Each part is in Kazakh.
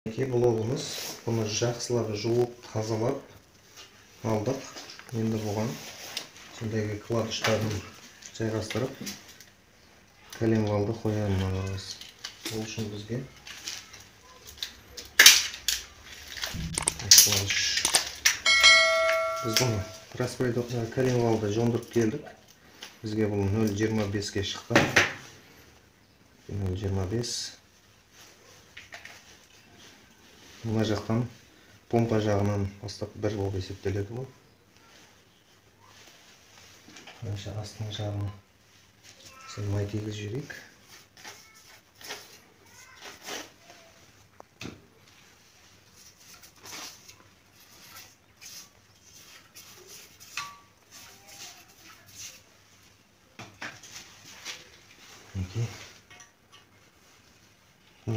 Блогымыз, бұны жақсылап жуып, тазалап алдық. Енді бұған сондай кладыштарын жайғастырып, коленвалды қоямыз. Ол үшін бізге кладыш. Біз бұны распайда коленвалды жондырып келдік. Бізге бұл 0,25-ке шықты. 0,25. Мына жақтан помпа жағынан бастап 1 болып есептеледі бұл. Астың жағына май тегіз жүрейік.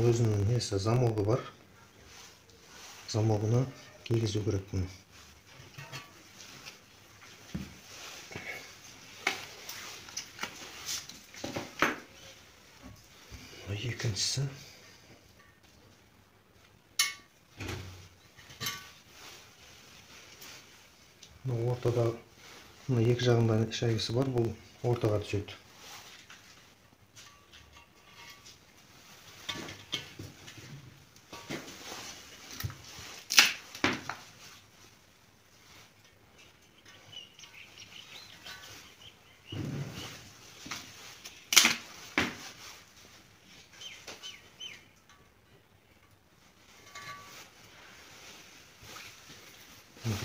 Өзінің несі замогы бар. Замогына кигізу керек бұны. Екіншісі ортада екі жағында шайғысы бар, бұл ортаға түседі.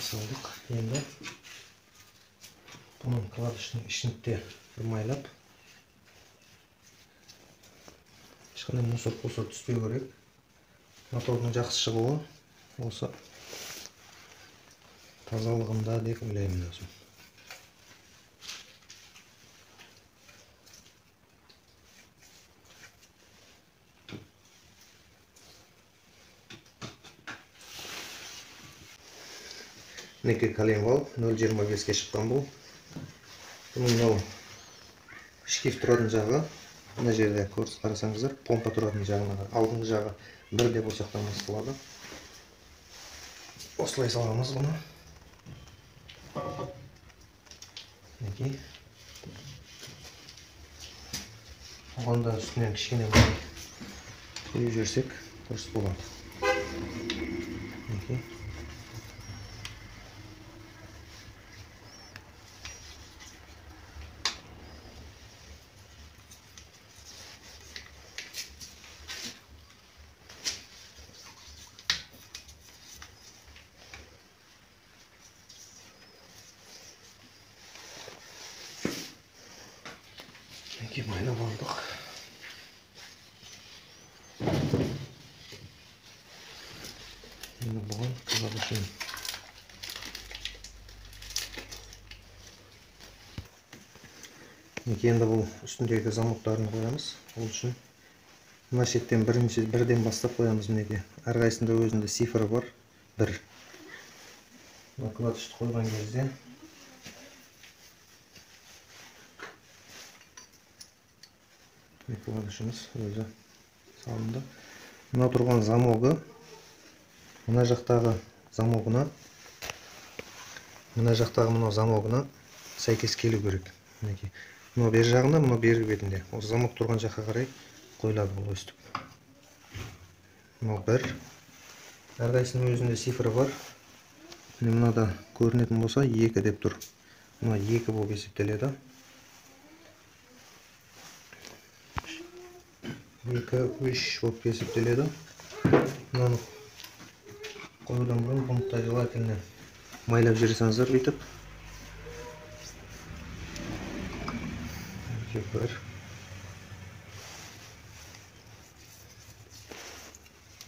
Салдық. Енді бұның кладыштың ішінде бір майлап, ешқандай мусор түспеу керек. Мотордың жақсы шығуы осы тазалығында деп ойлаймын өзім. Мінекей коленвал 0,25-ке шыққан бұл. Бұның шкив тұратын жағы, мына жерде қарасаңыздар, помпа тұратын жағына, алдыңғы жағы 1 деп осақтан басталады. Осылай саламыз бұны. Мінекей. Оғанда үстінен кішкене май құйып жіберсек дұрыс болады. Мінекей. Майлап алдық. Енді бұған кладышын. Енді бұл үстіндегі замоктарын қоямыз. Ол үшін мына шеттен бірден бастап қоямыз. Мінеке әрқайсында өзінде цифры бар. 1. Кладышты қойған кезде кладышымыз өзі салынды. Мына тұрған замогы, мына жақтағы замогына сәйкес келу керек. Мына бер жағында, мына бергі бетінде. Осы замок тұрған жаққа қарай қойылады бұл өстіп. Мына 1. Әрқайсының өзінде цифры бар. Мынада көрінетін болса 2 деп тұр. Мына 2 болып есептеледі. 2-3 болып есептеледі. Мынаны қоюдан бұрын бұны желательно майлап жіберсеңіздер бүйтіп. 1.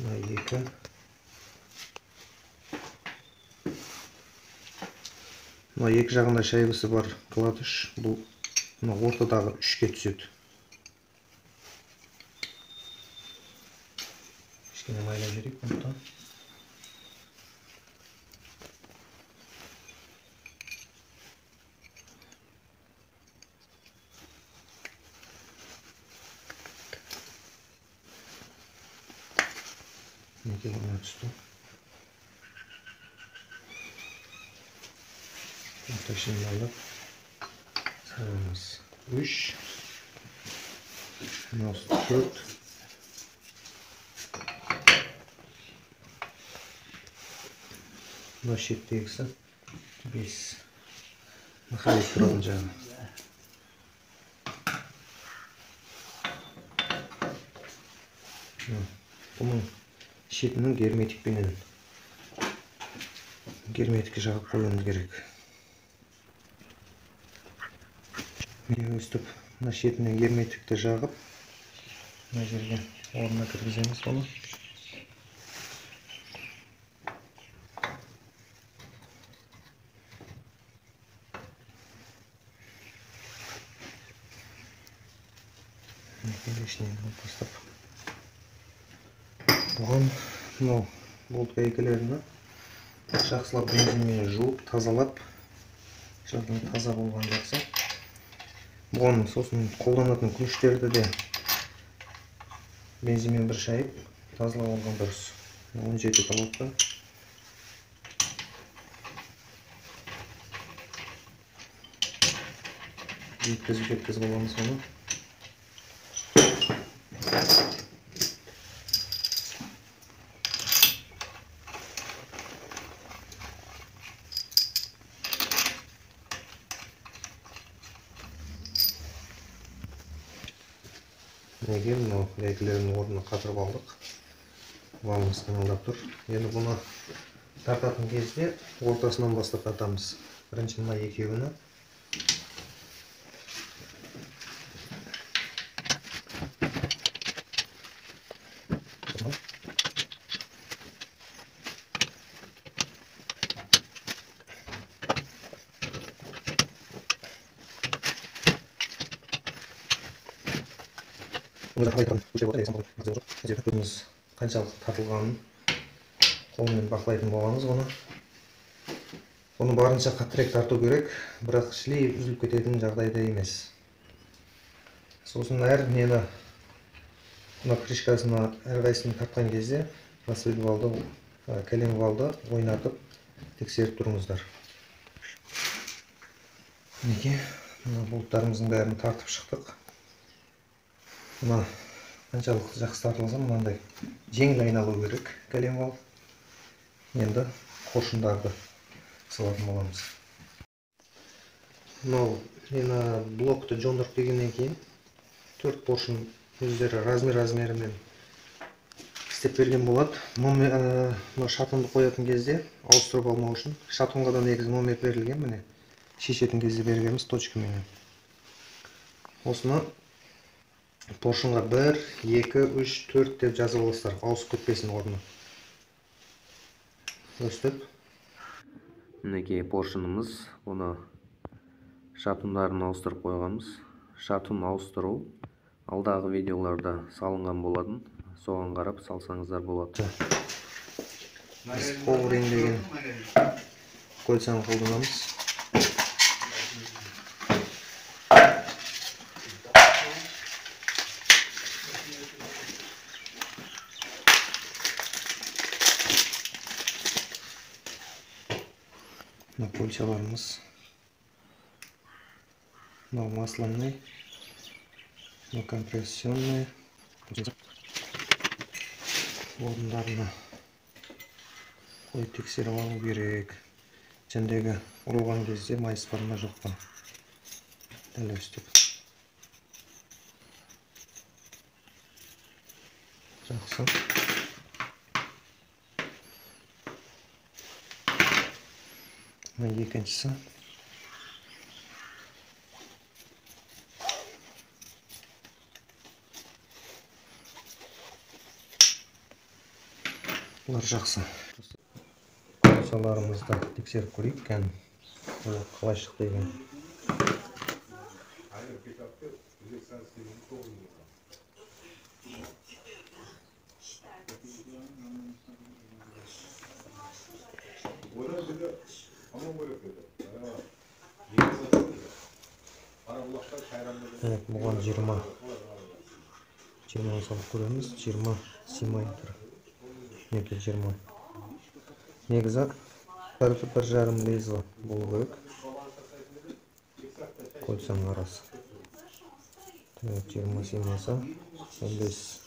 Мына 2. Мына екі жағында шайбасы бар кладыш. Бұл ортадағы 3-ке түседі. Кішкене майлап жүрейік бұнда. Мінекей мына түсті. Орташын алып саламыз. 3, мынаусы 4. Мына шеттегісі 5. Махайып тұратын жағы. Бұның шетінің герметикке жағып қоюымыз керек. Өстіп, мына шетіне герметикті жағып, мына жерге орнына кіргіземіз оны. Лишнее бастап. Бұған мынау болт гайкаларына жақсылап бензинмен жуып, тазалап, жағдайы таза болған жақсы. Бұған сосын қолданатын күштерді де бензинмен бір шайып, тазалап алған дұрыс. 17 талапта. Жеткізіп аламыз оны. Неге мынау гайкалардың орнына қатырып алдық. Валымыз каналдап тұр. Енді бұны тартатын кезде ортасынан бастап тартамыз. Бірінші мына екеуіні. Қаншалық тартылғанын қолмен бақылайтын боламыз оны. Оны барынша қаттырақ тарту керек, бірақ шлейф үзіліп кететін жағдайда емес. Сосын әр нені мына крышкасына әрқайсысын тартқан кезде насвет валды, кәлем валды ойнатып тексеріп тұрыңыздар. Неге мына болттарымыздың бәрін тартып шықтық. Мына қаншалық жақсы тартылса, мынандай жеңіл айналу керек кәлем вал. Енді қоршындарды салатын боламыз. Мынау мені блокты жондырып келгеннен кейін 4 поршын өздері размерімен істеп берген болады. Мына шатынды қоятын кезде ауыстырып алмау үшін шатынға да негізі номер берілген, міне шешетін кезде бергенбіз точкамен. Осыны поршынға 1, 2, 3, 4 деп жазып аласыздар, ауысып кетпесін орны. Өстіп. Мінекей поршынымыз, оны шатындарын ауыстырып қойғанбыз. Шатын ауыстыру алдағы видеоларда салынған болатын. Соған қарап салсаңыздар болады. Біз қолрен деген кольцаны қолданамыз. Кольцаларымыз масляный, компрессионный орындарына қойып тексеріп алу керек. Жәндегі ұрылған кезде майыс бар ма жоқ па. Дәл өстіп. Жақсы. Екіншісі. Бұлар жақсы. Қосаларымызды тексеріп көрейік екен. Қалай шықты екен. Бұған 20 салып көреміз. 20 симай тұр. мінекей 20. Негізі 1,5 лезі болу керек. Кольцаның арасы. 20 сыймаса 15.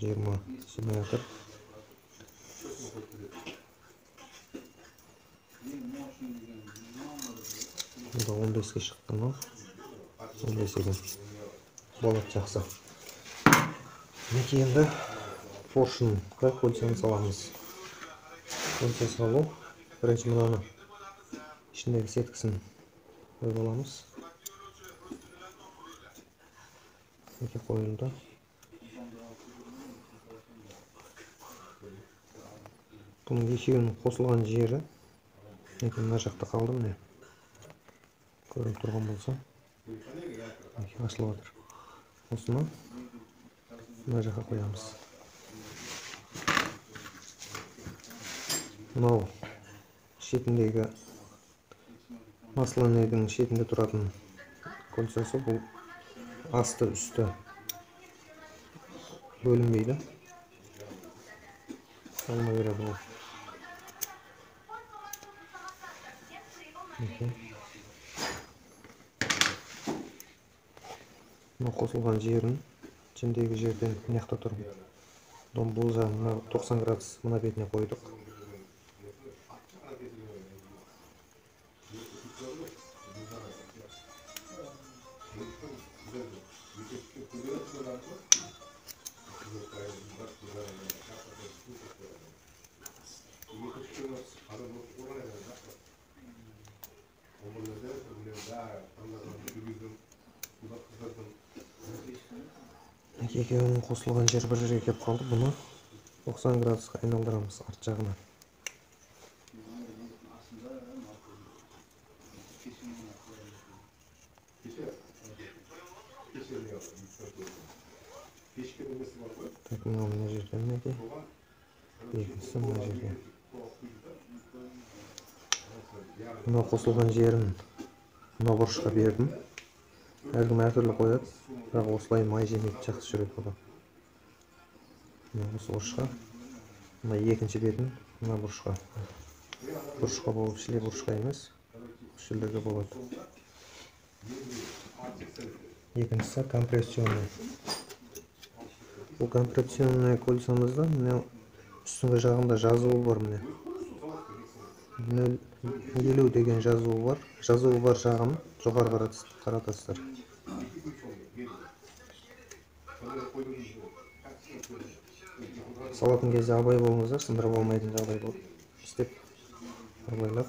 Жиырма сыймай жатыр. Бұнда 15-ке шықты ма? 15 екен. Болады жақсы. Мінекей енді поршынға кольцаны саламыз. Кольца салу. Бірінші мынаны ішіндегі сеткісін қойып аламыз. Мінекей қойылды. Бұның екеуінің қосылған жері мінекей мына жақта қалды, міне. Көрініп тұрған болса, мінекей ашылып жатыр. Осыны мына жаққа қоямыз. Мынау шетіндегі маслонныйдың шетінде тұратын кольцасы, бұл асты үсті бөлінбейді. Салына береді ол. Мынау қосылған жерін ішіндегі жерден мыняқта тұр. Бұл жағын 90 градус мына бетіне қойдық. Екеуінің қосылған жер бір жерге келіп қалды. Бұны 90 градусқа айналдырамыз арт жағына. Так, мына жерден мінекей. Екіншісі мына жерге. Мына қосылған жерін мына бұрышқа бердім. Әркім әртүрлі қояды, бірақ осылай май жемейді, жақсы жүреді бұда. Осы бұрышқа, мына екінші бетін мына бұрышқа. Бұрышқа болып, шле бұрышқа емес, шілдерге болады. Екіншісі компрессионный. Бұл компрессионный кольцамызда міне үстіңгі жағында жазуы бар, міне. 0,50 деген жазуы бар. Жазуы бар жағын жоғары қаратасыздар. Салатын кезде абай болыңыздар, сындырып алмайтын жағдай болып істеп абайлап.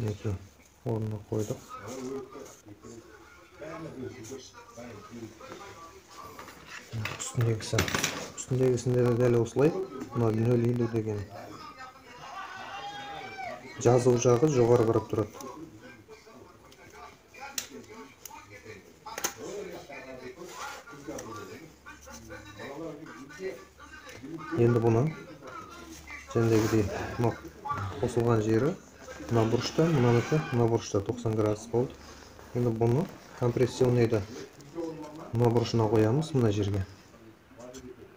Мінекей орнына қойдық. Үстіндегісінде де дәл осылай. Мына 0,50 деген жазу жағы жоғары қарап тұрады. Енді бұны жәндегідей қосылған жері мына бұрышта, мына бұрышта 90 градус болды. Енді бұны компрессионныйды мына бұрышына қоямыз, мына жерге.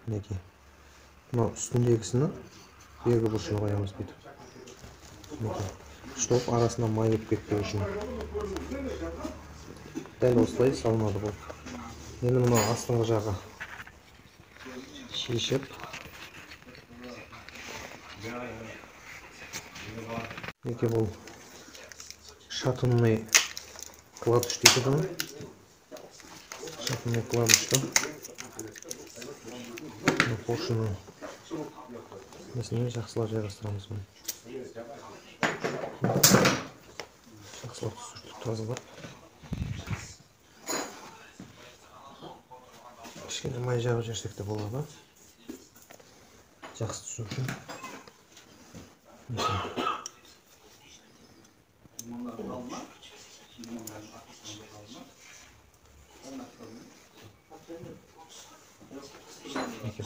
Мінекей. Мына үстіндегісіні бергі бұрышына қоямыз бүйтіп. Чтоб арасына май өтіп кетпеу үшін. Дәл осылай салынады бұл. Енді мына астыңғы жағы шешіп. Мінекей бұл шатынный кладыш дейді ғой. Шатынный кладышты. поршынның несіне жақсылап жайғастырамыз мұны. Жақсылап сүртіп тазалап. Кішкене май жағып жіберсек те болады. Жақсы түсу үшін.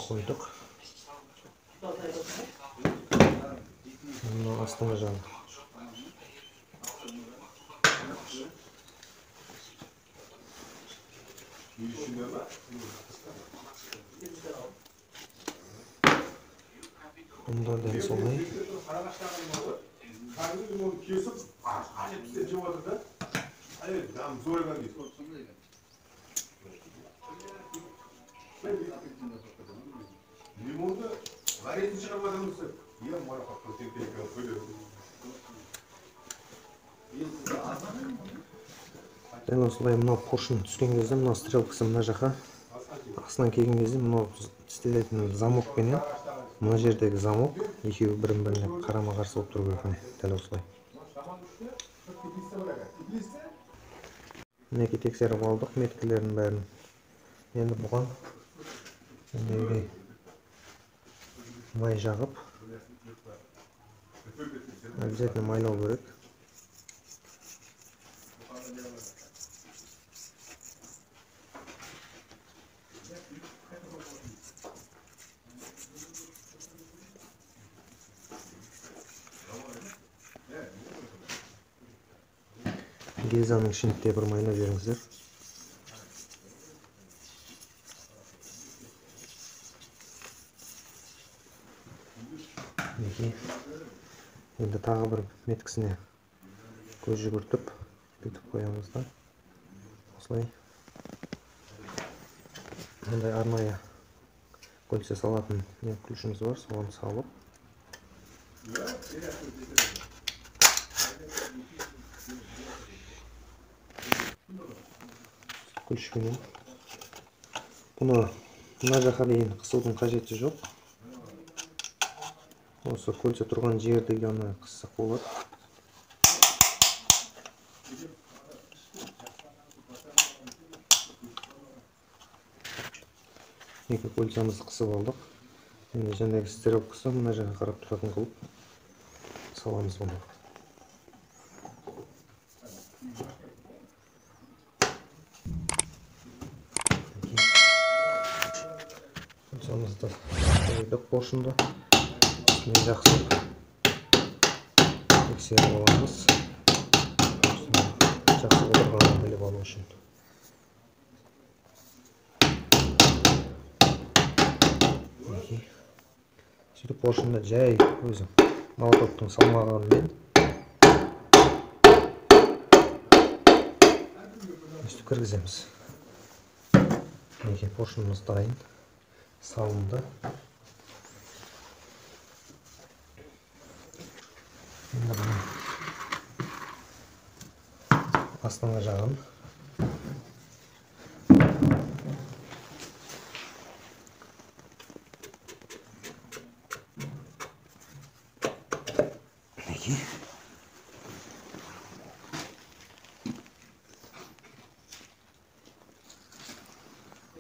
Қойдық. Мұны астыңа жағып. Бұнда дәл солай. Дәл осылай мынау поршын түскен кезде мынау стрелкасы мына жаққа астынан келген кезде мынау істелетін замокпенен мына жердегі замок екеуі бірін-біріне қарама-қарсы болып тұру керек. Дәл осылай. Мінекей тексеріп алдық меткілердің бәрін. Енді бұған май жағып обязательно майлау керек. Гильзаның ішін де бір майлап жіберіңіздер. Енді тағы бір меткісіне көз жүгіртіп бүйтіп қоямыз да. Осылай. Мындай арнайы кольца салатын ключіміз бар, соған салып. Күлшпенен. Бұны мына жаққа дейін қысудың қажеті жоқ. Осы кольца тұрған жерді ғана қыссақ болады. Екі кольцамызды қысып алдық. Енді жаңағы стрелкасы мына жаққа қарап тұратын қылып саламыз бұны. Кольцамызды қойдық поршынды. Үстіне жақсы тексеріп аламыз. Жақсы отырғанын біліп алу үшін. Сөйтіп поршынды жай өзі молотоктың салмағанымен өстіп кіргіземіз. Мінекей поршынымыз дайын, салынды. Енді бұны астыңа жағын.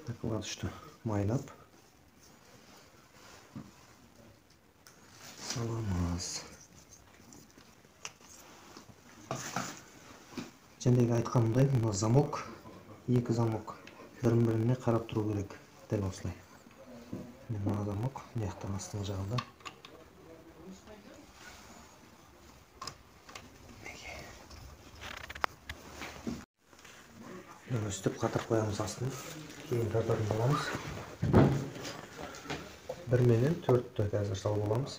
Накладочты майлап саламыз. Жәндегі айтқанымдай, мына замок, екі замок бірін-біріне қарап тұру керек. Дәл осылай. Мына замок, маяқтан астың жағында. Өстіп қатыр қоямыз астын. Кейін тартатын боламыз. 1 менен 4-ті қазір салып аламыз.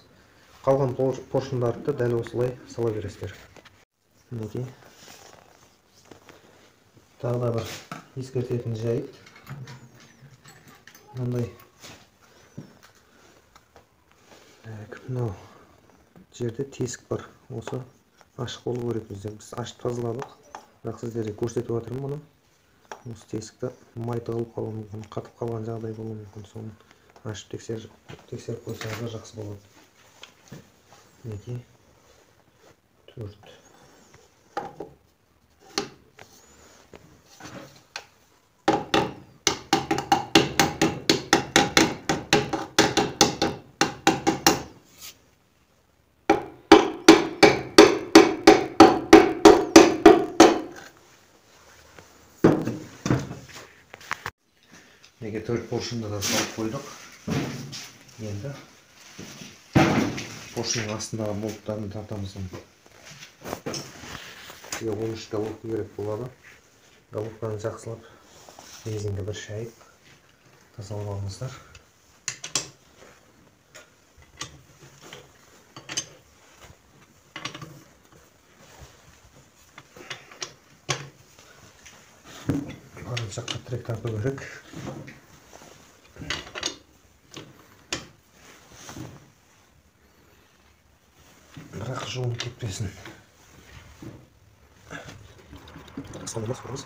Қалған поршындарды дәл осылай сала бересіздер. Мінекей. Тағы да бір ескертетін жайт. Мындай мынау жерде тесік бар. Осы ашық болу керек бізде. Біз ашып тазаладық. Бірақ сіздерге көрсетіп отырмын мұны. Осы тесікті май тығылып қалуы мүмкін, қатып қалған жағдай болуы мүмкін. Соны ашып тексеріп қойсаңыздар жақсы болады. 2, 4. Неге 4 поршынды да салып қойдық. Енді поршынның астындағы болттарын тартамыз. Сізге 13 головка керек болады. Головканы жақсылап резинге бір шайып тазалап алыңыздар. Барынша қаттырек тарту керек. Бірақ жолын кетпесін. Салмақ құрыз.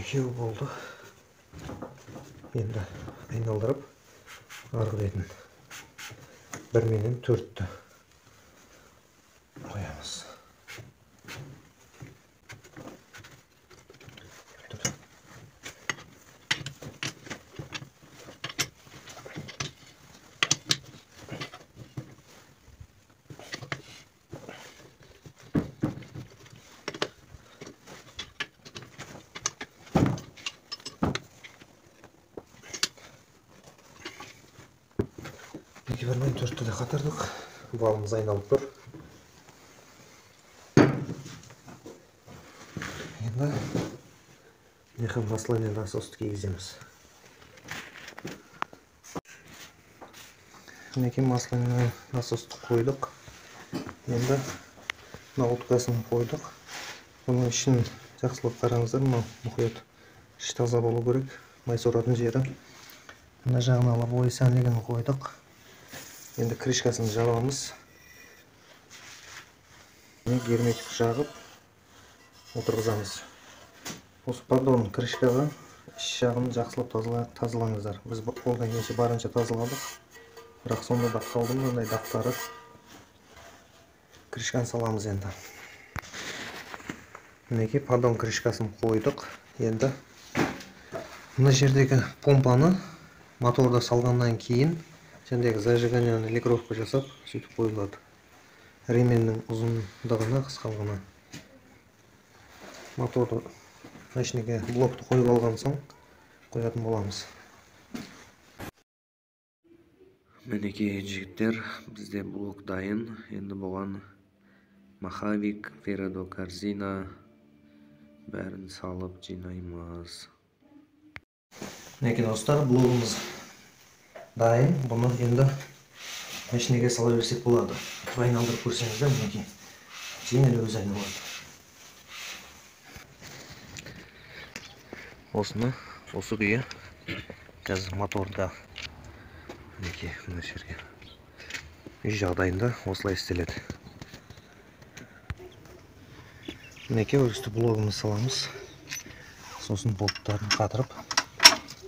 Екеу болды. Енді айналдырып арғы бетін 1 менен 4-ті қоямыз. Екеуірмен 4-ті де қатырдық. Балымыз айналып тұр. Енді мехмаслание насосты кигіземіз. Мехмаслание насосты қойдық. Енді уткасын қойдық. Бұның ішін жақсылап қараңыздар. Мұқият іші таза болу керек. Май соратын жері. Мына жағын алып ой сәнлігін қойдық. Енді крышкасын жабамыз. Герметик жағып отырғызамыз. Осы поддон крышкаға іш жағын жақсылап тазалаңыздар. Біз қолдан келсе барынша тазаладық. Бірақ сонда да қалды мынандай дақтары. Крышканы саламыз енді. Мінекей поддон крышкасын қойдық. Енді мына жердегі помпаны моторда салғаннан кейін жәндегі зажиганияны ликровка жасап сөйтіп қойылады. Ременнің ұзындығына, қысқалығына. Моторды машинеге блокты қойып алған соң қоятын боламыз. Мінекей жігіттер, бізде блок дайын. Енді бұған маховик, ферродокорзина бәрін салып жинаймыз. Мінекей достар, блогымыз дайын. Бұны енді машинеге сала берсек болады. Айналдырып көрсеңіздер, мінекей жеңіл өзі айналады. Осыны, осы күйі қазір моторда мінекей мына жерге үй жағдайында осылай істеледі. Мінекей өсті блогымыз саламыз. Сосын болттарын қатырып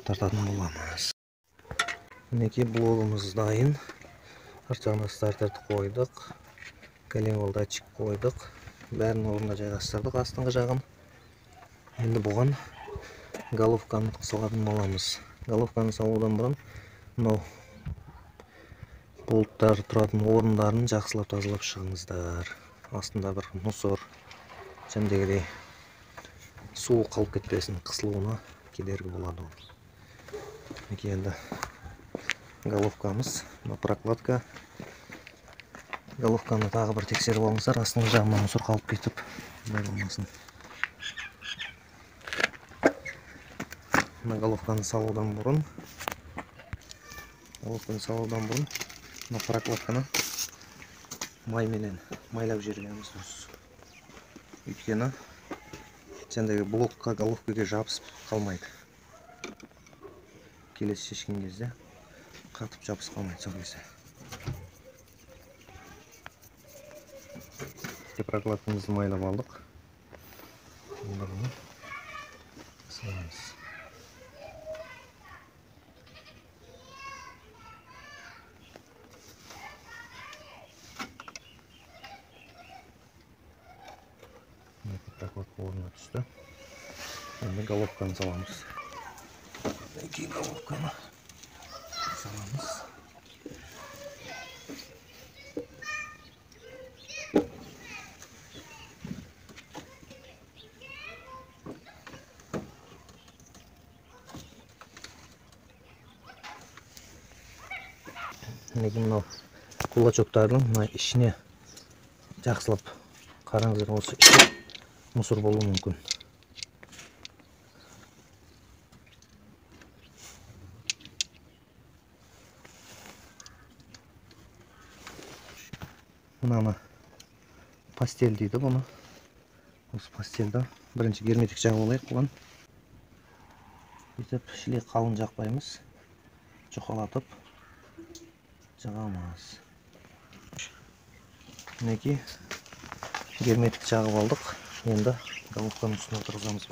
тартатын боламыз. Мінекей блогымыз дайын. Арт жағына стартерді қойдық. Коленвал датчик қойдық. Бәрін орнына жайғастырдық астыңғы жағын. Енді бұған головканы салатын боламыз. Головканы салудан бұрын мынау болттар тұратын орындарын жақсылап тазалап шығыңыздар. Астында бір мұсор жәндегідей су қалып кетпесін, қысылуына кедергі болады. Мінекей енді головкамыз, прокладка. Головканы тағы бір тексеріп алыңыздар, астыңғы жағынан мұсыр қалып кетіп болмасын. Мына головканы салудан бұрын мына прокладканы майменен майлап жібергеніміз дұрыс. Өйткені жәндегі блокқа головкаға жабысып қалмайды. келесі шешкен кезде қатып жабысып қалмайды сол кезде. Прокладкамызды майлап алдық. Енді бұны саламыз. Прокладка орнына түсті. Енді головканы саламыз. Екі головканы саламыз. Мынау кулачоктардың ішіне жақсылап қараңыздар, осы іші мусор болуы мүмкін. Мынаны пастель дейді бұны. Осы пастельді бірінші герметик жағып алайық бұған. Бүйтіп шлейк қалың жақпаймыз. Жұқалатып жағамыз. Мінекей герметик жағып алдық. Енді головканың үстіне отырғызамыз.